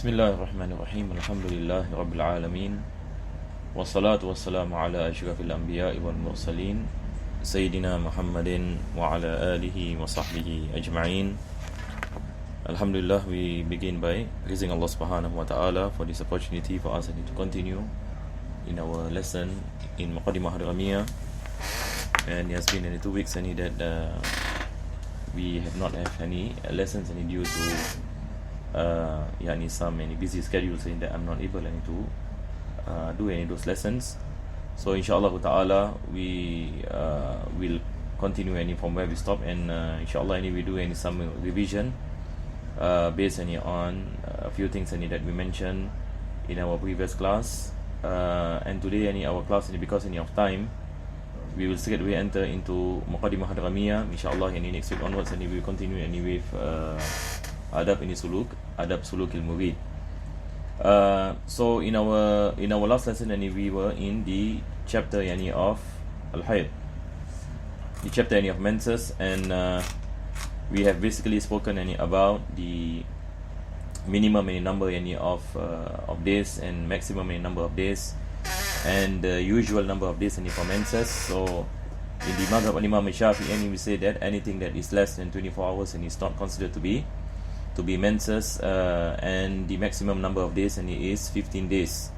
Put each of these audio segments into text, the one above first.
Bismillahirrahmanirrahim. Alhamdulillahi Rabbil Alamin. Wassalatu wassalamu ala ashrafil anbiya'i wal mursalin Sayyidina Muhammadin wa ala alihi wa sahbihi ajma'in. Alhamdulillah, we begin by praising Allah subhanahu wa ta'ala for this opportunity for us to continue in our lesson in Muqaddimah Hadramiyah. And it has been 2 weeks that we have not have any lessons due to some busy schedules saying that I'm not able to do any of those lessons. So inshallah ta'ala we will continue from where we stop, and inshallah we do some revision based on a few things that we mentioned in our previous class, and today our class, because of time, we will straight away enter into Muqaddimah Hadramiyah. Inshallah next week onwards, we will continue with adab suluk al-murid. So in our last lesson, we were in the chapter of al-hayd, the chapter of menses, and we have basically spoken about the minimum number of days and maximum number of days, and the usual number of days for menses. So in the madhab of Imam Shafi'i, we say that anything that is less than 24 hours is not considered to be menses, and the maximum number of days is 15 days.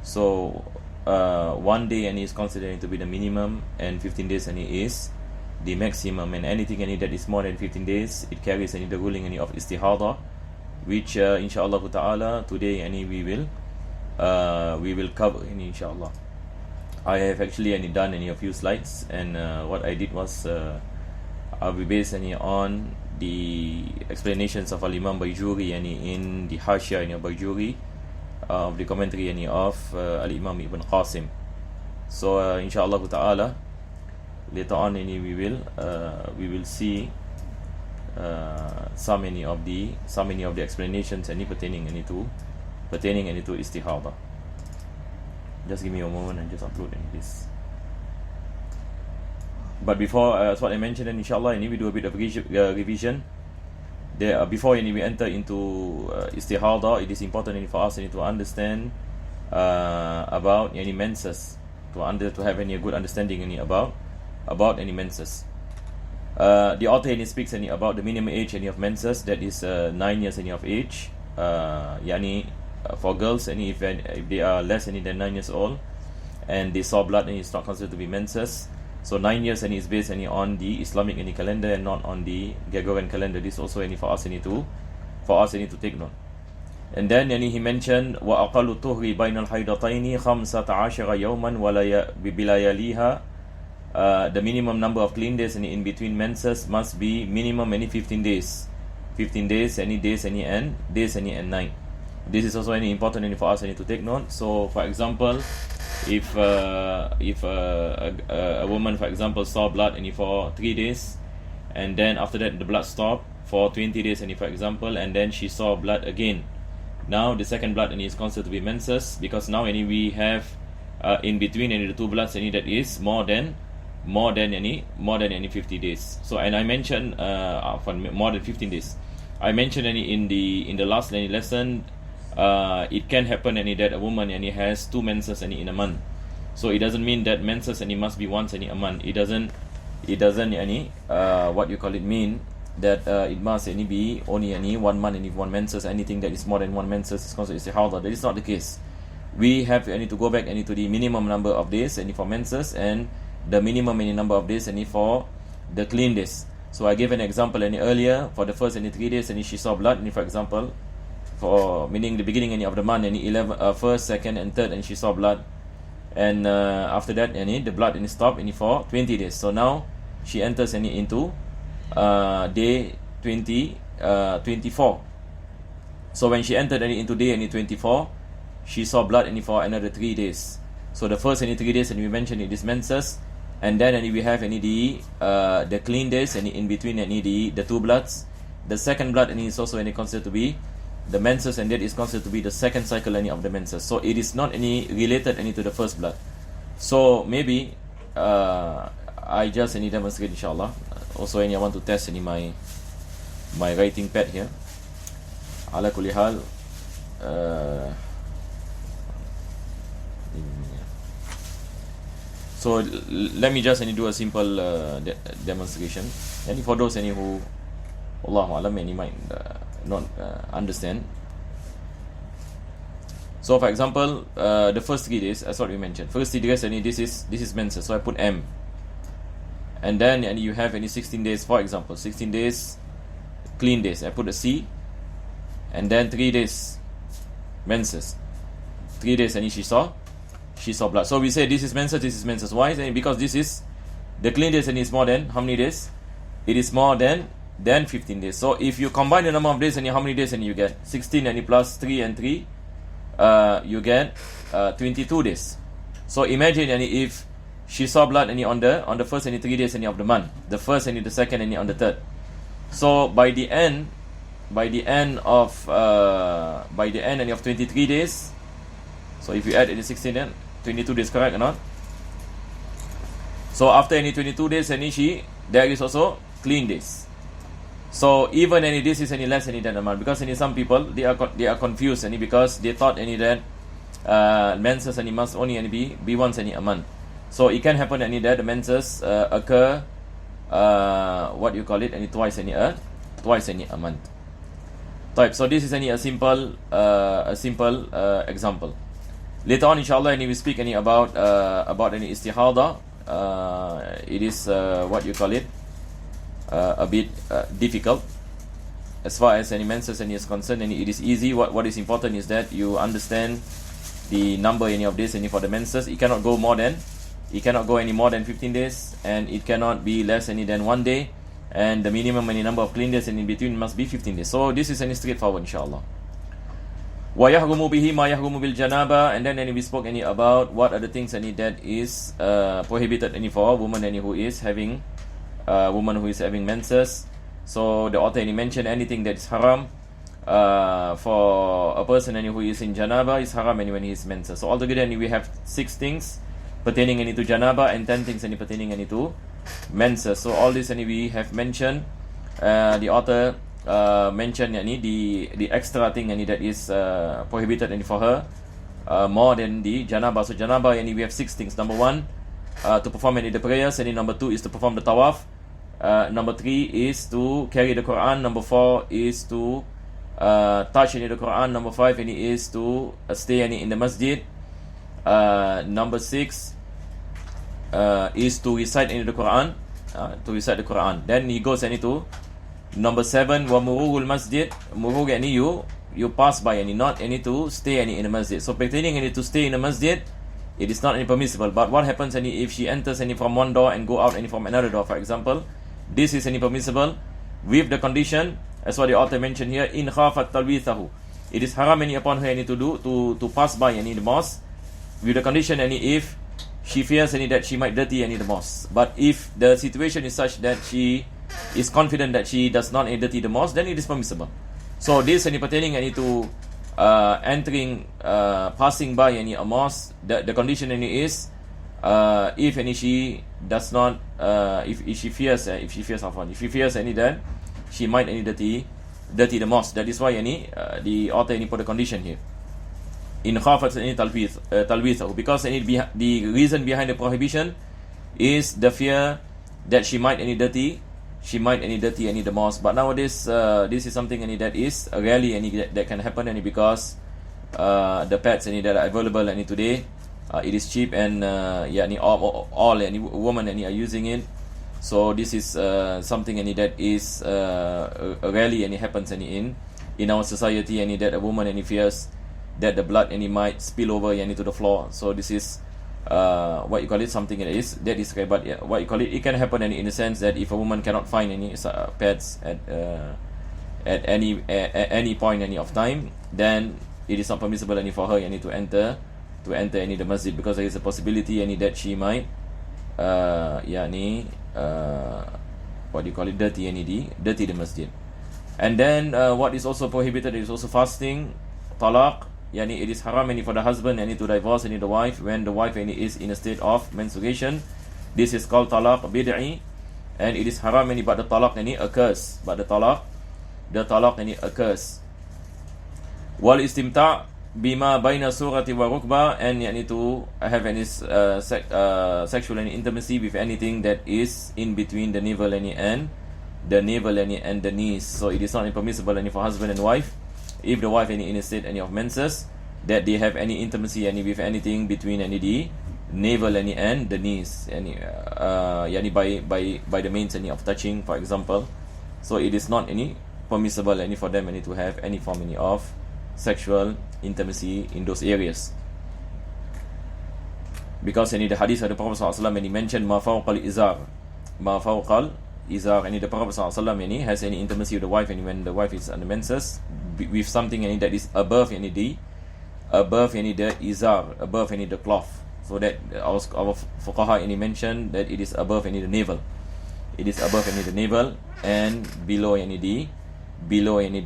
So 1 day is considered to be the minimum, and 15 days is the maximum, and anything that is more than 15 days, it carries the ruling of Istihadah, which inshallah ta'ala today we will cover inshallah. I have actually done a few slides, and what I did was I'll be based on the explanations of Al-Imam Bayjuri in the Hashia Bayjuri of the commentary of Al-Imam Ibn Qasim. So inshallah ta'ala later on we will see so many of the explanations pertaining to Istihadah. Just give me a moment and just upload this. But before, as what I mentioned, inshallah, we do a bit of revision. Before we enter into Istihadah, it is important for us to understand about any menses, to have any good understanding about any menses. The author speaks about the minimum age of menses, that is 9 years of age. For girls, if they are less than 9 years old and they saw blood, it's not considered to be menses. So 9 years is based on the Islamic calendar and not on the Gregorian calendar. This also for us to take note. And then he mentioned wa aqallu tuhri bainal haydataini 15 yawman wa bilayaliha. The minimum number of clean days in between menses must be minimum 15 days. 15 days, days and night. This is also important for us to take note. So for example, if a woman, for example, saw blood for 3 days, and then after that the blood stopped for 20 days, for example, and then she saw blood again, now the second blood is considered to be menses, because now we have in between the two bloods that is more than 50 days. So, and I mentioned for more than 15 days. I mentioned in the last lesson, it can happen that a woman has 2 menses in a month. So it doesn't mean that menses must be once a month. It doesn't mean that it must be only 1 month and 1 menses. Anything that is more than 1 menses is considered istihadah. That is not the case. We have to go back to the minimum number of days for menses, and the minimum number of days for the clean days. So I gave an example earlier. For the first 3 days she saw blood, for example, for meaning the beginning of the month, 1st, 2nd and 3rd, and she saw blood, and after that the blood stopped for 20 days. So now she enters into day 24. So when she entered into day 24, she saw blood for another 3 days. So the first 3 days, we mentioned it is menses, and then we have the clean days, in between the 2 bloods. The second blood is also considered to be the menses, and that is considered to be the second cycle of the menses. So it is not related to the first blood. So maybe I just demonstrate inshallah. Also I want to test my writing pad here. Ala kulli hal, So let me just do a simple demonstration. And for those who, Allahu Alam, any might not understand. So for example, the first 3 days, as what we mentioned, first 3 days, this is menses, so I put M. And then you have 16 days, for example, 16 days clean days, I put a C. And then 3 days menses, 3 days and she saw blood. So we say this is menses. Why? Because this is the clean days and it's more than how many days? It is more than 15 days. So if you combine the number of days and how many days and you get 16 and plus 3 and 3, you get 22 days. So imagine if she saw blood on the first 3 days of the month, the first and the second and on the third. So by the end of 23 days, so if you add 16 then 22 days, correct or not? So after any 22 days there is also clean days. So even this is less than a month, because some people they are confused because they thought that menses must only be once a month. So it can happen that the menses occur twice a month. Type. So this is a simple example. Later on, inshallah, we speak about istihadah. It is a bit difficult as far as any menses is concerned. And it is easy. What is important is that you understand the number of days for the menses. It cannot go any more than 15 days, and it cannot be less than 1 day, and the minimum number of clean days in between must be 15 days. So this is straightforward, inshallah. وَيَحْرُمُ بِهِ مَا يَحْرُمُ بِالْجَنَابَةِ. And then we spoke about what are the things that is prohibited for a woman who is having menses. So the author mentioned anything that is haram for a person who is in janaba is haram when he is menses. So altogether we have 6 things pertaining to janaba and 10 things pertaining to menses. So all this we have mentioned. The author mentioned the extra thing that is prohibited for her more than the janaba. So janaba we have 6 things. Number 1, to perform the prayers, and number 2 is to perform the tawaf. Number 3 is to carry the Quran. Number 4 is to touch the Quran. Number 5 is to stay in the masjid. Number 6 is to recite the Quran. Then he goes to number 7, wa murugul masjid. Murug you pass by not to stay in the masjid. So pertaining to stay in the masjid, it is not permissible. But what happens if she enters from one door and go out from another door, for example? This is permissible with the condition, as what the author mentioned here, in khafat talwithahu. It is haram upon her to pass by the mosque, with the condition if she fears that she might dirty the mosque. But if the situation is such that she is confident that she does not dirty the mosque, then it is permissible. So this pertaining to passing by a mosque, the condition is if she does not if she fears that she might dirty the mosque. That is why the author put the condition here, in khafat talwithahu, because the reason behind the prohibition is the fear that she might dirty the mosque. But nowadays this is something that is rarely that can happen, because the pads that are available today, it is cheap, and all women are using it. So this is something that is rarely happens in our society, that a woman fears that the blood might spill over to the floor. So this is something that is correct. But it can happen in the sense that if a woman cannot find any pads at any point of time, then it is not permissible for her to enter the masjid, because there is a possibility that she might dirty the masjid. And then what is also prohibited is also fasting, talaq. It is haram for the husband to divorce the wife when the wife is in a state of menstruation. This is called talaq bid'i, and it is haram but the talaq occurs. wal istimta' bima baina surati wa rukbah, and yani to have any sexual and intimacy with anything that is in between the navel and the knees. So it is not impermissible any for husband and wife, if the wife any in a state any of menses, that they have any intimacy any with anything between any the navel any and the knees, any yani by the means any of touching, for example. So it is not any permissible any for them any to have any form any of sexual intimacy in those areas, because any the hadith of the Prophet ﷺ, and he mentioned ma fawqal izar, and the Prophet ﷺ any has any intimacy with the wife, and when the wife is on the menses, with something any that is above any the izar, above any the cloth. So that our fuqaha any mentioned that it is above any the navel, it is above any the navel and below any the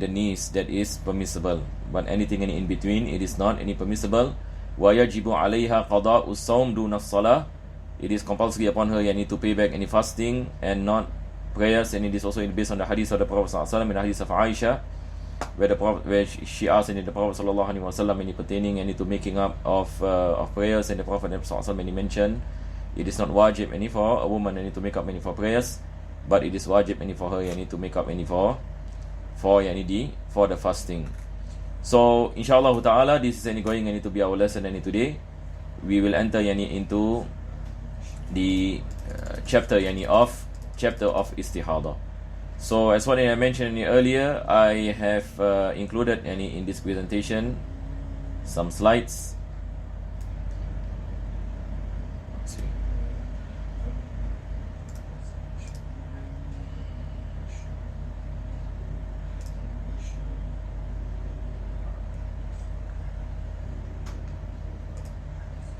knees, that is permissible. But anything any in between, it is not any permissible. وَيَجِبُ عَلَيْهَا قَضَاءُ الصَّوْمِ دُونَ الصَّلَاةِ. It is compulsory upon her yani to pay back any fasting and not prayers, and it is also based on the hadith of the Prophet ﷺ, and the hadith of Aisha, where she asked the Prophet ﷺ any pertaining any to making up of prayers, and the Prophet ﷺ any mentioned it is not wajib any for a woman any to make up any for prayers, but it is wajib any for her any to make up any for the fasting. So inshallah ta'ala, this is any going any to be our lesson any today. We will enter yani into the chapter of Istihadah. So as what I mentioned earlier, I have included any in this presentation some slides. Let's see.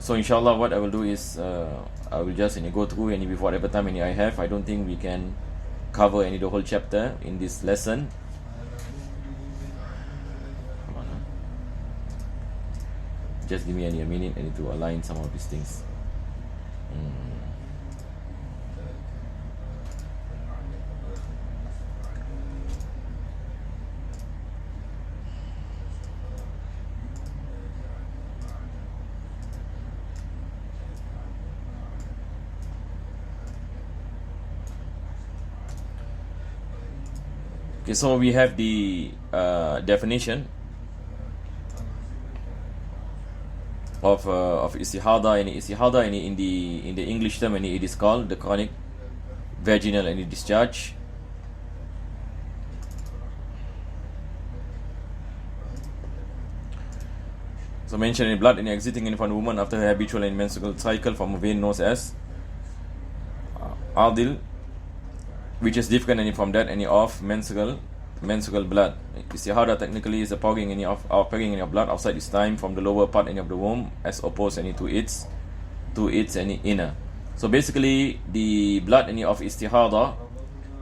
So inshallah what I will do is I will just go through any with whatever time any I have. I don't think we can cover any the whole chapter in this lesson. Just give me a minute and to align some of these things. Okay, so we have the definition of istihadah, and istihadah in the English term, and it is called the chronic vaginal any discharge. So mentioned in blood and exiting in from a woman after her habitual and menstrual cycle from a vein known as adil, which is different any from that any of menstrual blood. Istihadah technically is a pouring any of blood outside its time from the lower part any of the womb, as opposed any to its any inner. So basically the blood any of istihadah,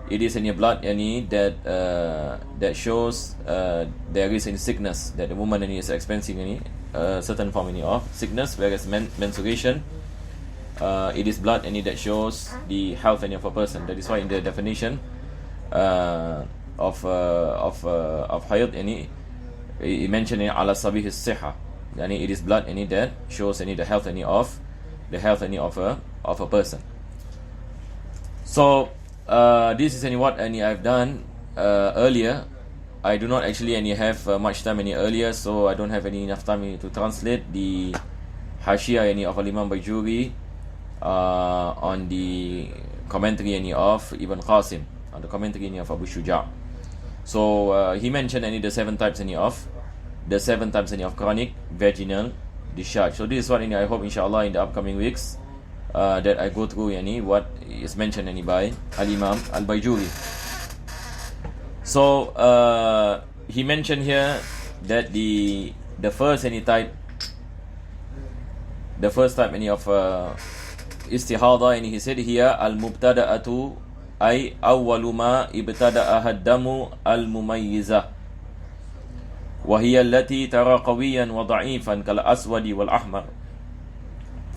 it is any blood any that shows there is any sickness, that the woman any is experiencing any certain form any of sickness, whereas menstruation, it is blood any that shows the health any of a person. That is why in the definition of hayd any, it mentioned ala sabih as-sihha, yani it is blood any that shows any the health any of a person. So this is any what any I've done earlier. I do not actually any have much time any earlier, so I don't have any enough time to translate the Hashiyah any of Al-Imam Bajuri on the commentary any of Ibn Qasim, on the commentary any of Abu Shuja'. So he mentioned any the seven types any of chronic vaginal discharge. So this is what I hope inshallah in the upcoming weeks that I go through any what is mentioned any by Al-Imam Al-Bajuri. So he mentioned here that the first type any of istihadah, and he said here al-mubtada'atu ay awwalu ma ibtada'aha ad-damu al-mumayyiza wa hiya allati tara qawiyan wa da'ifan kal aswadi wal ahmar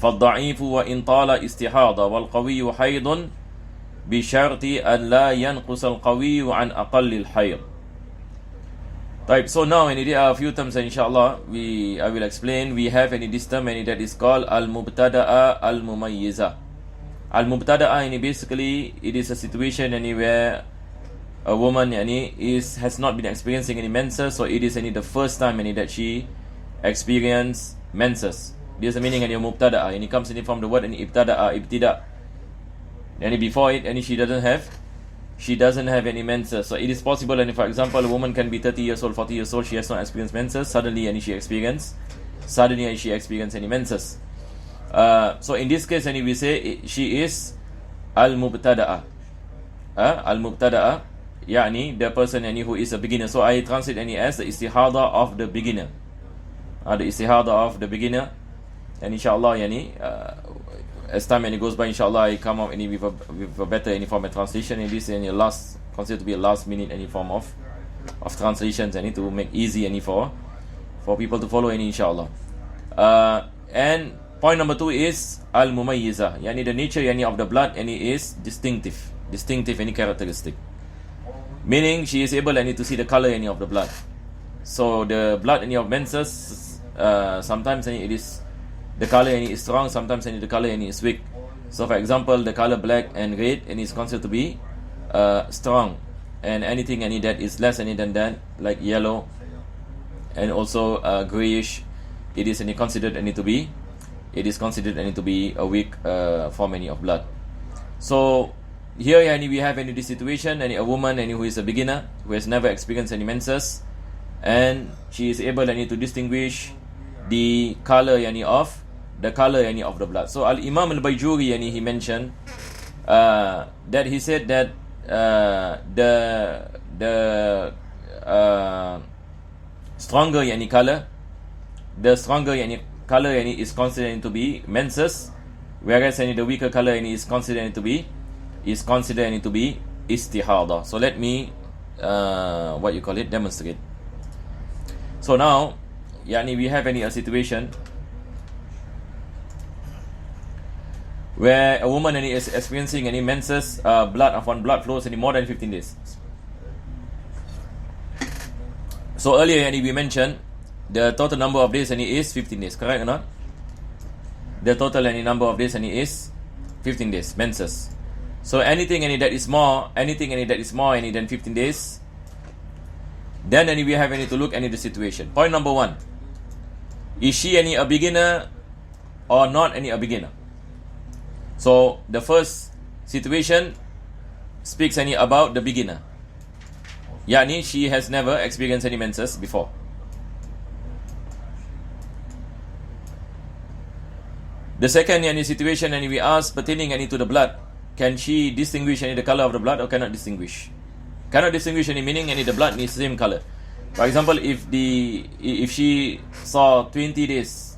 فالضعيف وإن طال استحاضة والقوي حيض بشرط أن لا ينقص القوي عن أقل الحيض Type. So now there are a few terms inshallah I will explain. We have this term that is called al-mubtada'a al-mumayyiza. Al-mubtada'a basically it is a situation where a woman has not been experiencing any menses, so it is the first time that she experienced menses. This is the meaning of mubtada'a, and it comes from the word ibtada'a, ibtida. And before it, she doesn't have any menses. So it is possible, and for example, a woman can be 30 years old, 40 years old, she has not experienced menses. Suddenly she experience any menses. So in this case, we say she is al-mubtada'a. Al-mubtada'a, the person who is a beginner. So I translate as the istihadah of the beginner. The istihadah of the beginner. And inshallah, as time goes by, inshallah, I come up with a better form of translation. And this is considered to be a last minute form of translations. I need to make easy for people to follow inshallah. And point number 2 is al-mumayyiza. The nature of the blood is distinctive, characteristic. Meaning she is able to see the color of the blood. So the blood of menses, sometimes it is the color is strong, sometimes the color is weak. So for example, the color black and red is considered to be strong, and anything that is less than that, like yellow and also grayish, it is considered to be a weak form of blood. So here we have this situation, a woman who is a beginner, who has never experienced any menses, and she is able to distinguish the color of the blood. So Al-Imam Al-Bayjuri he mentioned that he said that the stronger color, is considered to be menses, whereas the weaker color is considered to be istihadah. So let me demonstrate. So now we have a situation where a woman is experiencing any menses, blood flows more than 15 days. So earlier we mentioned the total number of days is 15 days, correct or not? The total number of days is 15 days, menses. So anything that is more than 15 days, then we have to look at the situation. Point number 1, is she a beginner or not a beginner? So the first situation speaks about the beginner. She has never experienced any menses before. The second situation, we ask pertaining to the blood, can she distinguish the color of the blood or cannot distinguish? Cannot distinguish meaning the blood is the same color. For example, if she saw 20 days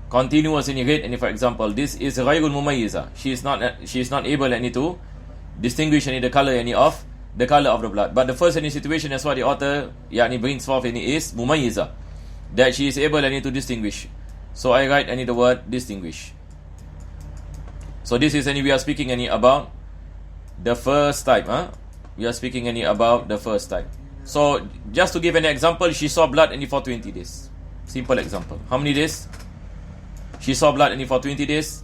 continuous red, for example, this is ghayrul mumayyiza. She is not able to distinguish the color of the blood. But the first situation, that's what the author brings forth is mumayyiza, that she is able to distinguish. So I write the word distinguish. So this is we are speaking about the first type. We are speaking about the first type. So just to give an example, she saw blood for 20 days. Simple example. How many days? She saw blood for 20 days.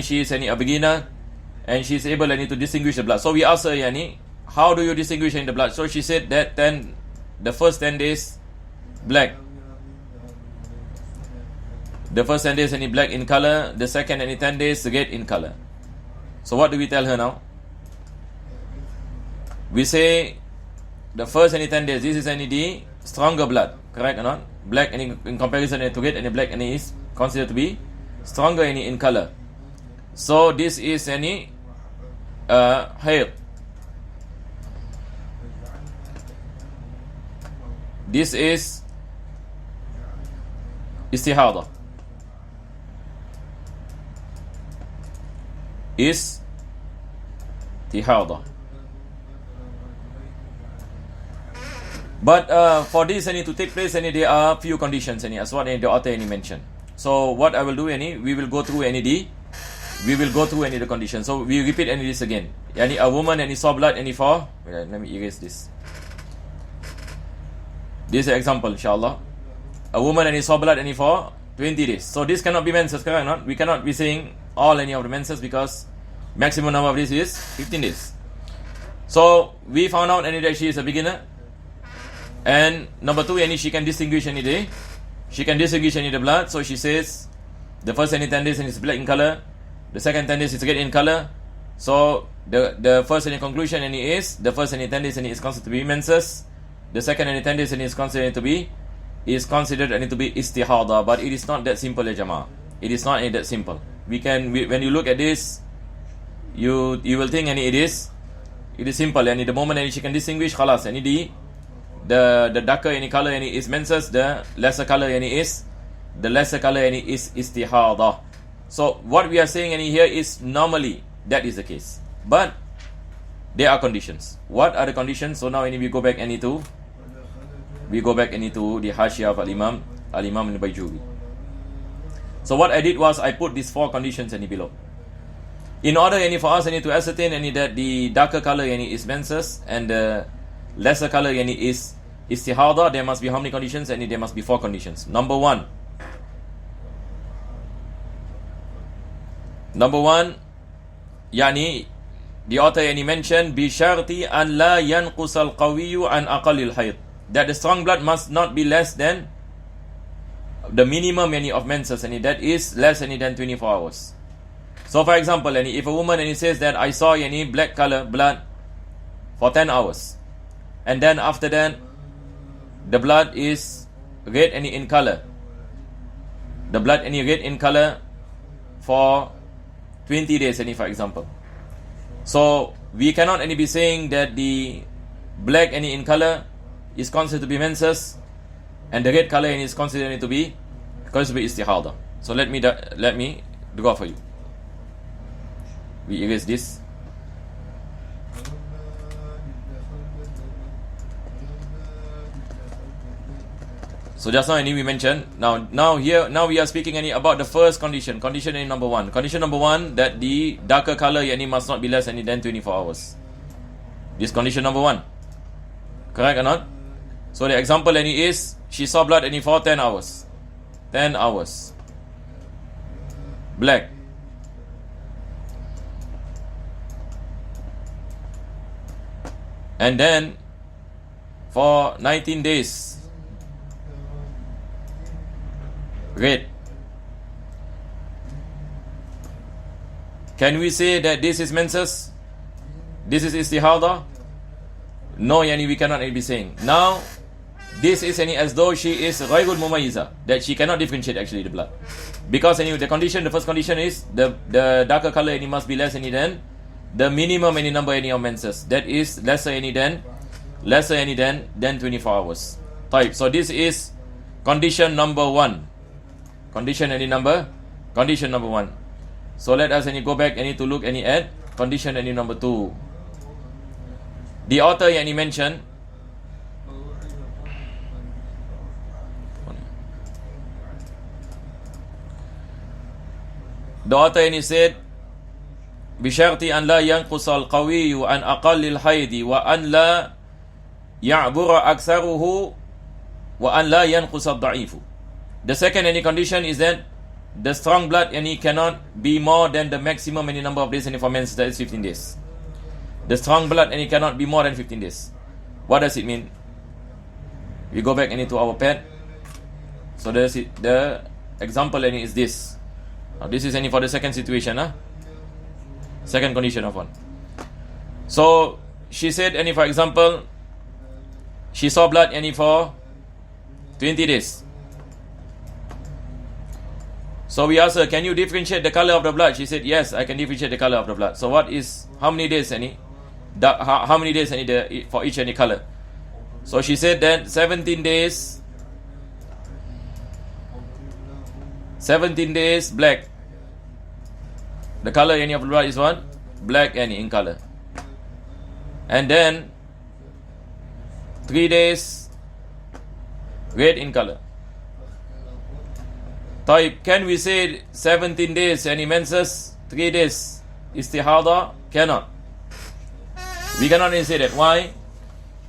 She is a beginner, and she is able to distinguish the blood. So we asked her, how do you distinguish the blood? So she said that the first 10 days black. The first 10 days black in color, the second 10 days red in color. So what do we tell her now? We say the first 10 days, this is the stronger blood, correct or not? Black in comparison to red, black is considered to be stronger in color. So this is hair. This is istihadah. Istihadah. But for this to take place, there are few conditions as what the author mentioned. So what I will do we will go through the conditions. So we repeat this again. A woman saw blood for. Wait, let me erase this. This is an example, inshallah. A woman and saw blood and for 20 days. So this cannot be menses, correct or not? We cannot be saying all any of the menses because maximum number of days is 15 days. So we found out any that she is a beginner. And number two, any she can distinguish any day. She can distinguish any the blood. So she says the first any 10 days is black in color. The second 10 days is red in color. So the first any conclusion any is the first any 10 days any is considered to be menses. The second any 10 days any is considered to be istihadah. But it is not that simple, Jama'ah. It is not that simple. When you look at this, you will think it is simple. And the moment any she can distinguish, khalas. And the darker any color any is menses, the lesser color any is istihadah. So what we are saying any here is normally that is the case, but there are conditions. What are the conditions? So now we go back to the Hashiyah of Al-Imam Al-Bayjuwi. So what I did was I put these 4 conditions below. In order for us to ascertain that the darker color is menses and the lesser color is istihadah, there must be how many conditions? There must be 4 conditions. Number one, the author mentioned bisharti an la yanqus al-qawiyyu an aqallil hayd, that the strong blood must not be less than the minimum of menses, and that is less than 24 hours. So for example, if a woman says that I saw black color blood for 10 hours, and then after that the blood is red in color, the blood red in color for 20 days for example. So we cannot be saying that the black in color is considered to be menses and the red color is considered to be istihadah. So let me draw for you. We erase this. So just now we mentioned, now we are speaking about the first condition number one. Condition number one, that the darker color must not be less than 24 hours. This condition number one. Correct or not? So the example is she saw blood for 10 hours. 10 hours. Black. And then for 19 days red. Can we say that this is menses? This is istihadah? No, we cannot be saying. Now, this is as though she is ghayrul mumayyiza, that she cannot differentiate actually the blood. Because the first condition is the darker color must be less than the minimum number of menses. That is lesser than 24 hours. Type. So this is condition number one. Condition number one. So let us go back to look at condition number two. The author mentioned said bisharti an la yanqus al-qawiyyu an aqallil haydi wa an la ya'bura aktharuhu wa an la yanqus ad-da'ifu. The second condition is that the strong blood cannot be more than the maximum number of days for men, that is 15 days. The strong blood cannot be more than 15 days. What does it mean? We go back to our pad. So the example is this. Now this is for the second situation, second condition of one. So she said for example she saw blood for 20 days. So we asked her, can you differentiate the color of the blood? She said, yes, I can differentiate the color of the blood. So how many days how many days for each color? So she said that 17 days black. The color of the blood is what? Black in color. And then 3 days red in color. Type, can we say 17 days menses, 3 days istihadah? Cannot. We cannot say that. Why?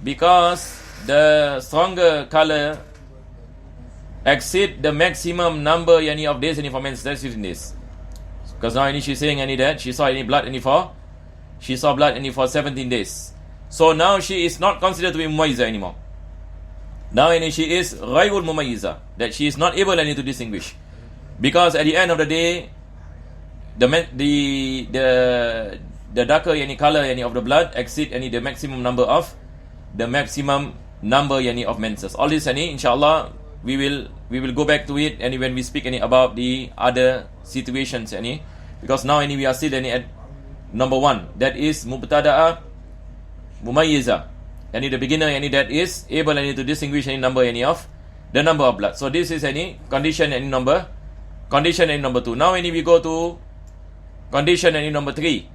Because the stronger color exceed the maximum number of days for menses, that's 15 days. Because now she's saying that she saw any blood for 17 days. So now she is not considered to be mumayyiza anymore. Now she is ghayrul mumayyiza, that she is not able to distinguish. Because at the end of the day, the darker color of the blood exceed the maximum number of menses. All this inshallah we will go back to it when we speak about the other situations because now we are still at number 1, that is mubtada'a mumayyiza, the beginner that is able to distinguish any number of the number of blood. So this is condition number 2. Now we go to condition number 3.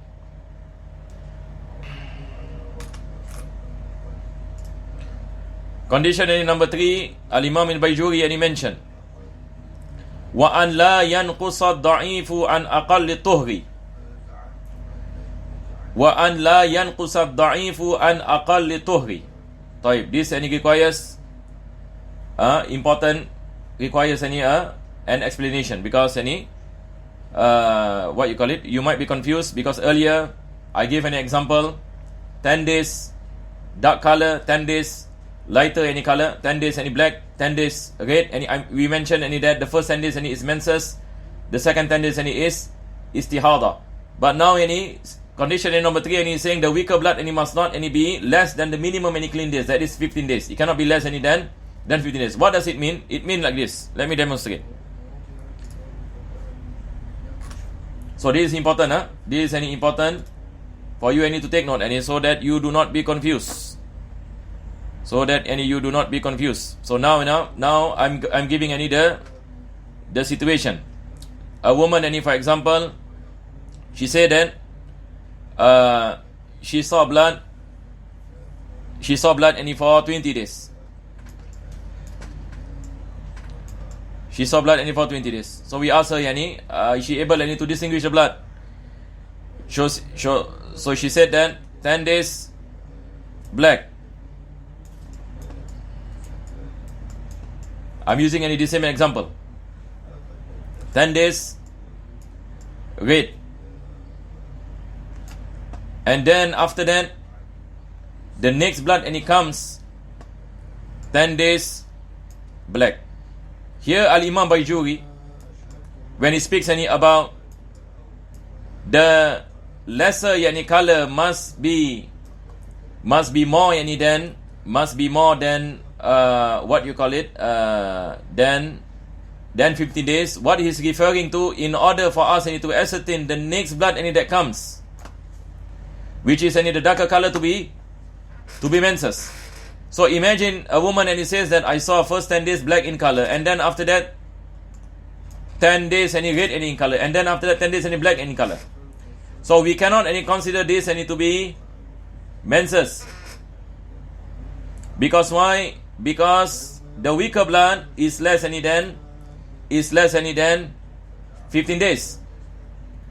Condition number 3, Al-Imam al-Bayjuri mentioned, وَأَنْ لَا يَنْقُصَ الضَّعِيفُ عَنْ أَقَلِّ الطُّهْرِ وَأَنْ لَا يَنْقُصَ الضَّعِيفُ عَنْ أَقَلِّ الطُّهْرِ. This requires an explanation, because what you call it, you might be confused, because earlier I gave an example, 10 days dark color, 10 days lighter color, 10 days black, 10 days red, we mentioned that the first 10 days is menses, the second 10 days is istihadah. But now condition number 3, is saying the weaker blood must not be less than the minimum clean days, that is 15 days. It cannot be less than 15 days. What does it mean? It means like this. Let me demonstrate. So this is important. This is important for you to take note, so that you do not be confused. So now I'm giving the situation. A woman, for example, she said that she saw blood for 20 days. She saw blood for 20 days. So we asked her, is she able to distinguish the blood? So she said that 10 days black. I'm using the same example. 10 days red. And then after that, the next blood comes 10 days black. Here Al-Imam Bayjuri, when he speaks about the lesser color must be more than what you call it, than 15 days. What he's referring to, in order for us to ascertain the next blood that comes, which is the darker color to be menses. So imagine a woman says that I saw first 10 days black in color, and then after that 10 days red in color, and then after that 10 days black in color. So we cannot consider this to be menses. Because why? Because the weaker blood is less than 15 days.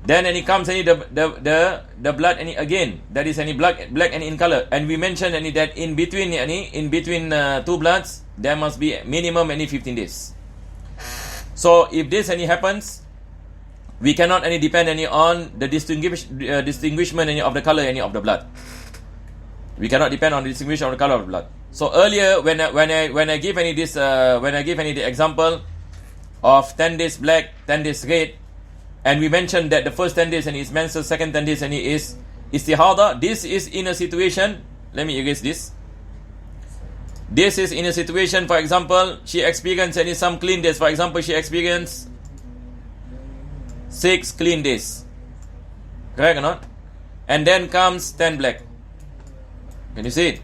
Then comes the blood again, that is black in color, and we mentioned that in between two bloods there must be minimum 15 days. So if this happens, we cannot depend on the distinguishment of the color of the blood. We cannot depend on the distinguishment of the color of the blood. So earlier when I give the example of 10 days black, 10 days red, and we mentioned that the first 10 days is menses, second 10 days is istihadah. This is in a situation, let me erase this. This is in a situation, for example, she experienced some clean days. For example, she experienced 6 clean days. Correct or not? And then comes 10 black. Can you see it?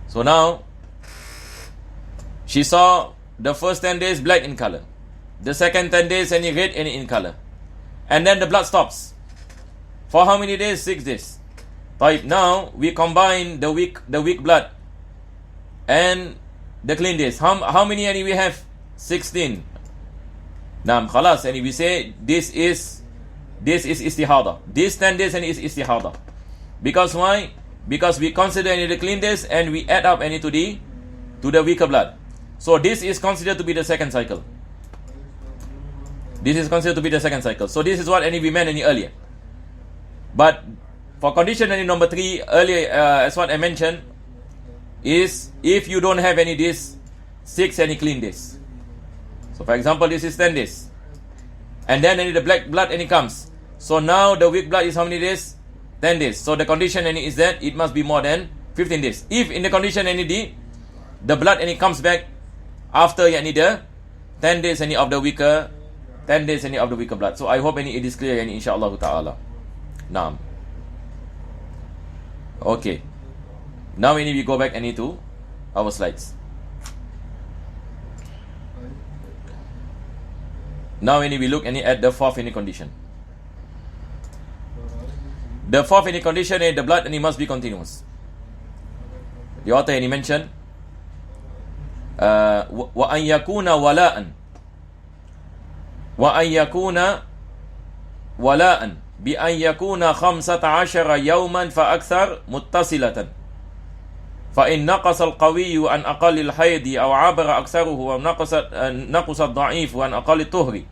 So now, she saw the first 10 days black in color, the second 10 days red in color, and then the blood stops. For how many days? 6 days. Right, now we combine the weak blood and the clean days. How many we have? 16. Now khalas, and we say this is istihadah. This 10 days is istihadah. Because why? because we consider any the clean days and we add up any to the weaker blood. So this is considered to be the second cycle. This is considered to be the second cycle. So this is what any we meant any earlier. But for condition any number 3 earlier, as what I mentioned, is if you don't have any this 6 any clean days. So for example, this is 10 days, and then any the black blood any comes. So now the weak blood is how many days? 10 days. So the condition any is that it must be more than 15 days. If in the condition any the blood any comes back after any the 10 days any of the weaker 10 days any of the weaker blood. So I hope any it is clear any inshallah ta'ala. Naam. Okay. Now any we go back any to our slides. Now any we look any at the fourth any condition. The fourth any condition, the blood any must be continuous. The author any mentioned wa an yakuna wala'an bi an yakuna 15 yawman fa akthar muttasilatan fa in naqasa al-qawi an aqall al-hayd aw 'abara aktharuhu wa naqasa ad-da'if an aqall at-tuhri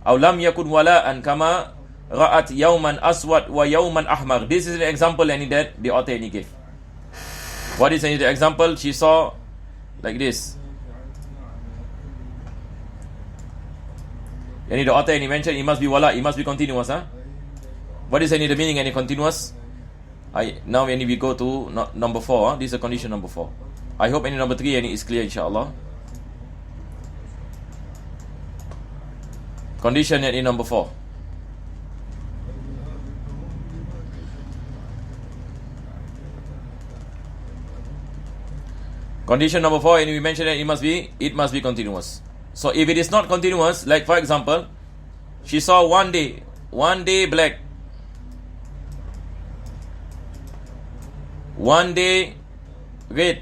aw lam yakun wala'an kama ra'at yawman aswad wa yawman ahmar. This is an example any that the author any gave. What is any the example? She saw like this. Any the author any mentioned it must be wala, it must be continuous, huh? What is any the meaning any continuous? Now any we go to number 4, huh? This is a condition number 4. I hope any number 3 any is clear inshallah. Condition any number 4. Condition number 4, and we mentioned that it must be continuous. So if it is not continuous, like for example, she saw one day black, one day red,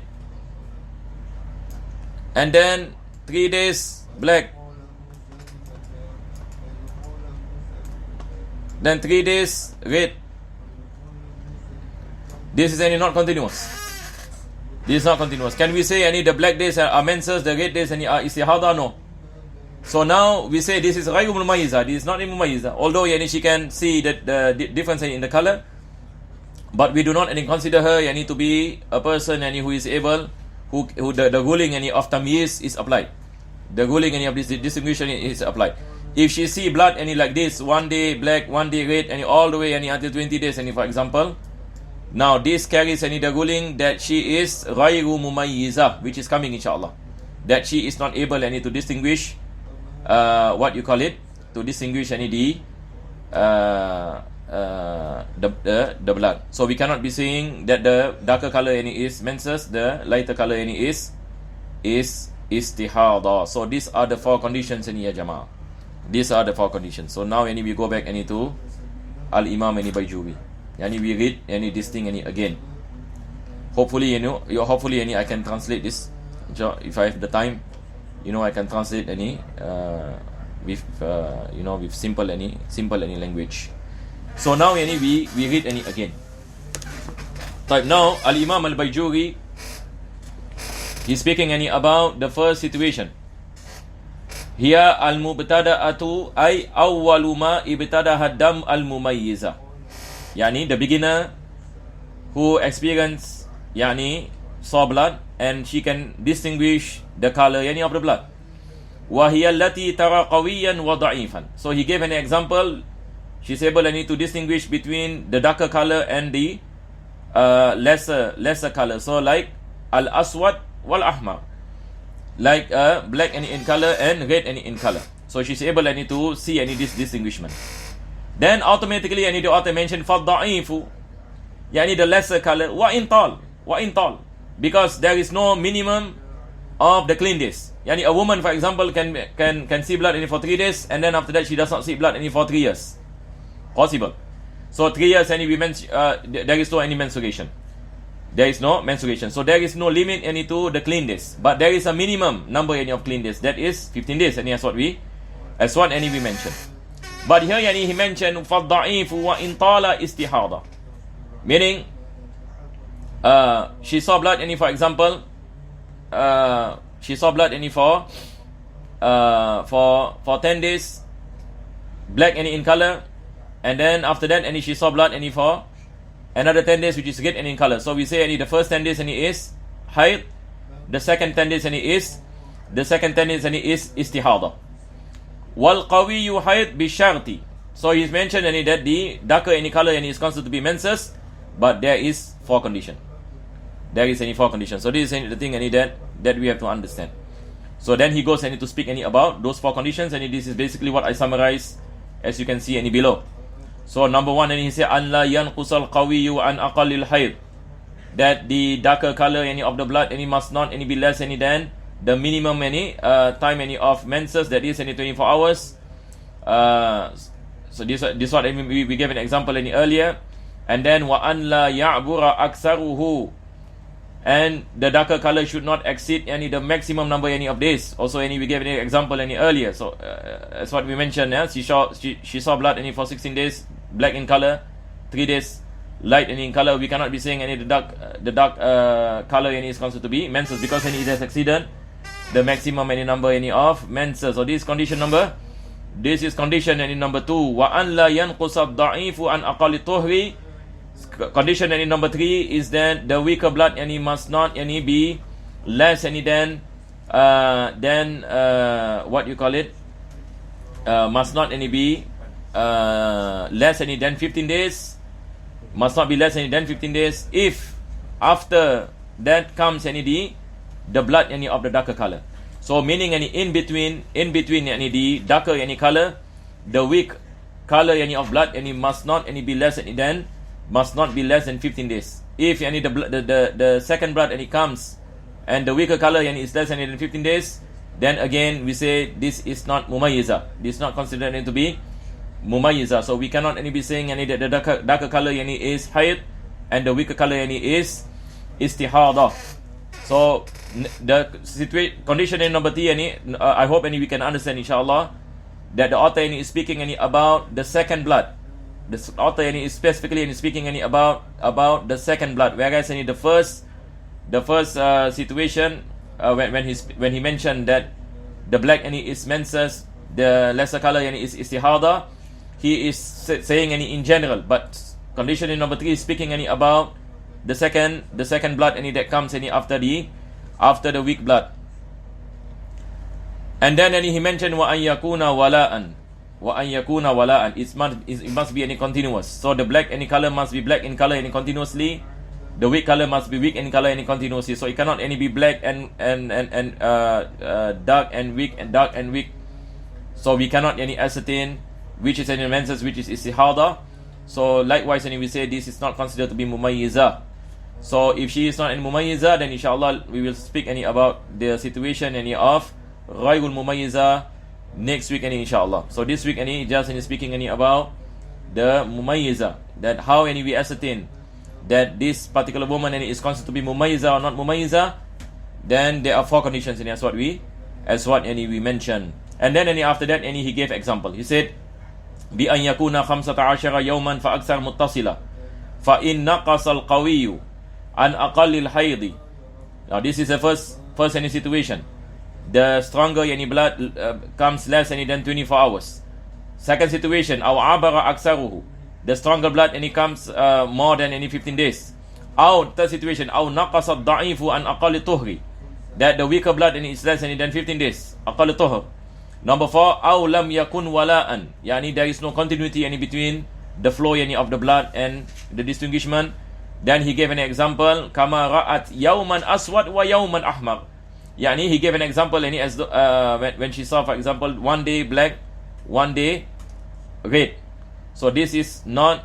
and then 3 days black, then 3 days red. This is any not continuous. This is not continuous. Can we say any the black days are menses, the red days any are istihadah? No. So now we say this is ghayru mumayyiza. This is not mumayyiza. Although yani she can see that the difference in the color, but we do not any consider her yani to be a person any who is able, who the ruling any of tamyiz is applied. The ruling any of this distinguishing is applied. If she see blood any like this, one day black, one day red, any all the way any until 20 days any for example. Now this carries any the ruling that she is ghayru mumayyiza, which is coming inshallah. That she is not able any to distinguish what you call it, to distinguish any the blood. So we cannot be saying that the darker color any is menses, the lighter color any is istihadah. So these are the 4 conditions in ya Jama'ah. These are the 4 conditions. So now any we go back any to Al-Imam any Bajuri. Yani we read any this thing any again. Hopefully hopefully any I can translate this. If I have the time, I can translate any with with simple any language. So now any we read any again. Type now Al-Imam Al-Bajuri, he's speaking any about the first situation. Here al-mubtada'atu ay awwalu ma ibtadaha dam al-mumayyiza. Yani the beginner who experience saw blood and she can distinguish the color of the blood. Wa hiya allati tara qawiyan wa da'ifan. So he gave an example. She's able to distinguish between the darker color and the lesser color. So like al-aswad wal ahmar, like black in color and red in color. So she's able to see this distinguishment. Then automatically the author mentioned fad-da'ifu, the lesser color, wa in tal, because there is no minimum of the clean days. A woman, for example, can see blood for 3 days, and then after that she does not see blood for 3 years. Possible. So 3 years there is no any menstruation. There is no menstruation. So there is no limit to the clean days, but there is a minimum number of clean days. That is 15 days. And that's what we mentioned. But here he mentioned فَالضَّعِيفُ وَإِنْ طَالَ إِسْتِحَاضَةً, meaning she saw blood any, for example, she saw blood any for 10 days, black any in color, and then after that any she saw blood any for another 10 days, which is red any in color. So we say any the first 10 days any is hayd, the second 10 days any is istihadah. Wal qawiyyu hayd bi sharti. So he's mentioned any that the darker any color any is considered to be menses, but there is 4 conditions. There is any 4 conditions. So this is the thing any that we have to understand. So then he goes any to speak any about those 4 conditions, and this is basically what I summarize, as you can see any below. So number 1, and he said an la yanqusal qawiyyu an aqallil hayd, that the darker color any of the blood any must not any be less any than the minimum any time any of menses, that is any 24 hours. So this what I mean, we gave an example any earlier. And then wa an la ya'bura aktsaruhu, and the darker color should not exceed any the maximum number any of days. Also any we gave an example any earlier. So as what we mentioned, she saw blood any for 16 days, black in color, 3 days light any in color. We cannot be saying any the dark color any is considered to be menses, because any it has exceeded the maximum any number any of menses. So this is condition any number 2. Wa an la yanqusa ad-da'ifu an aqalli tuhri. Condition any number 3 is that the weaker blood any must not any be less any than what you call it, must not any be less any than 15 days, must not be less any than 15 days if after that comes any the blood any of the darker color. So meaning any in between any the darker any color, the weak color any of blood any must not any be less any than 15 days. If any the second blood any comes and the weaker color any is less than 15 days, then again we say this is not mumayyiza. This is not considered any to be mumayyiza. So we cannot any be saying any that the darker color any is hayd and the weaker color any is istihadah. So the condition in number 3 any, I hope any we can understand inshallah, that the author any is speaking any about the second blood. The author any is specifically any speaking any about the second blood, whereas any the first situation when he mentioned that the black any is menses, the lesser color any is istihadah, he is saying any in general, but condition in number 3 is speaking any about the second blood any that comes any after the weak blood. And then any he mentioned wa an yakuna wala'an. It must be any continuous. So the black any color must be black in color any continuously. The weak color must be weak in color any continuously. So it cannot any be black and dark and weak and dark and weak. So we cannot any ascertain which is any menses, which is istihadah. So likewise any we say this is not considered to be mumayyiza. So if she is not any mumayyiza, then inshallah we will speak any about the situation any of ghayrul mumayyiza next week any inshallah. So this week any just any speaking any about the mumayyiza, that how any we ascertain that this particular woman any is considered to be mumayyiza or not mumayyiza. Then there are 4 conditions any as what any we mentioned. And then any after that any he gave example. He said bi an yakuna 15 yawman fa akthar muttasila fa in naqasa al-qawiyyu an aqalli al-hayd. Now this is the first any situation. The stronger any blood comes less any than 24 hours. Second situation, aw abara aksaruhu, the stronger blood any comes more than any 15 days. Third situation, aw naqasa ad-da'ifu an aqalli tuhri, that the weaker blood any is less any than 15 days, aqalli tuhr. Number 4, aw lam yakun wala'an, yani there is no continuity any between the flow any of the blood and the distinguishment. Then he gave an example, kama ra'at yawman aswad wa yawman ahmar. Yani he gave an example any as when she saw, for example, one day black, one day red. So this is not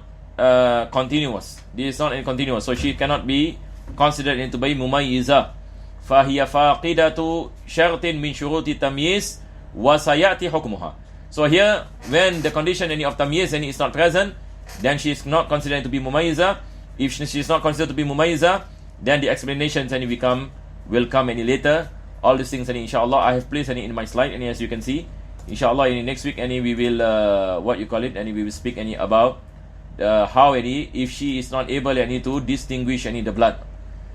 continuous. This is not continuous. So she cannot be considered into by mumayyiza. فَهِيَ فَاقِدَةُ شَرْطٍ مِنْ شُرُوطِ تَمْيِيزٍ وَسَيَأْتِي حُكْمُهَا. So here, when the condition any of tamyiz any is not present, then she is not considered to be mumayyiza. If she is not considered to be mumayyiza, then the explanations any will come any later. All these things any inshallah I have placed any in my slide, and as you can see, inshallah any next week any we will we will speak any about how any if she is not able any to distinguish any the blood.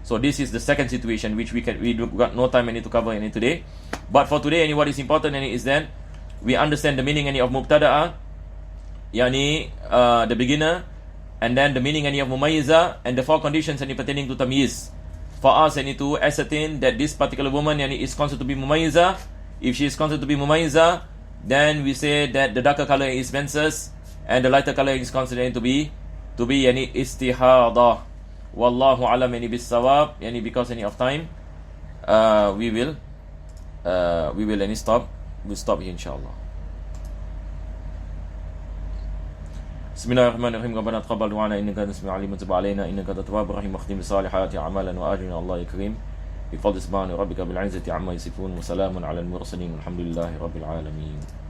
So this is the second situation which we got no time any to cover any today. But for today, any what is important any is then we understand the meaning any of mubtada'a, yani the beginner, and then the meaning any of mumayyiza, and the 4 conditions any pertaining to tamyiz. For us any to ascertain that this particular woman yani is considered to be mumayyiza. If she is considered to be mumayyiza, then we say that the darker color is menses and the lighter color is considered to be yani istihadah. Wallahu alam yani bis sawab, yani because any of time we will any stop. We'll stop here inshallah. Bismillahirrahmanirrahim. Rabbana taqabbal du'ana innaka antas samiul alim wa tub alaina innaka antat tawwabur rahim. Wakhtim bis salihati a'malan wa ajrina Allah karim. Bi fadli subhana rabbika bil izzati amma yasifun wa salamun alal mursalin. Alhamdulillahi rabbil alamin.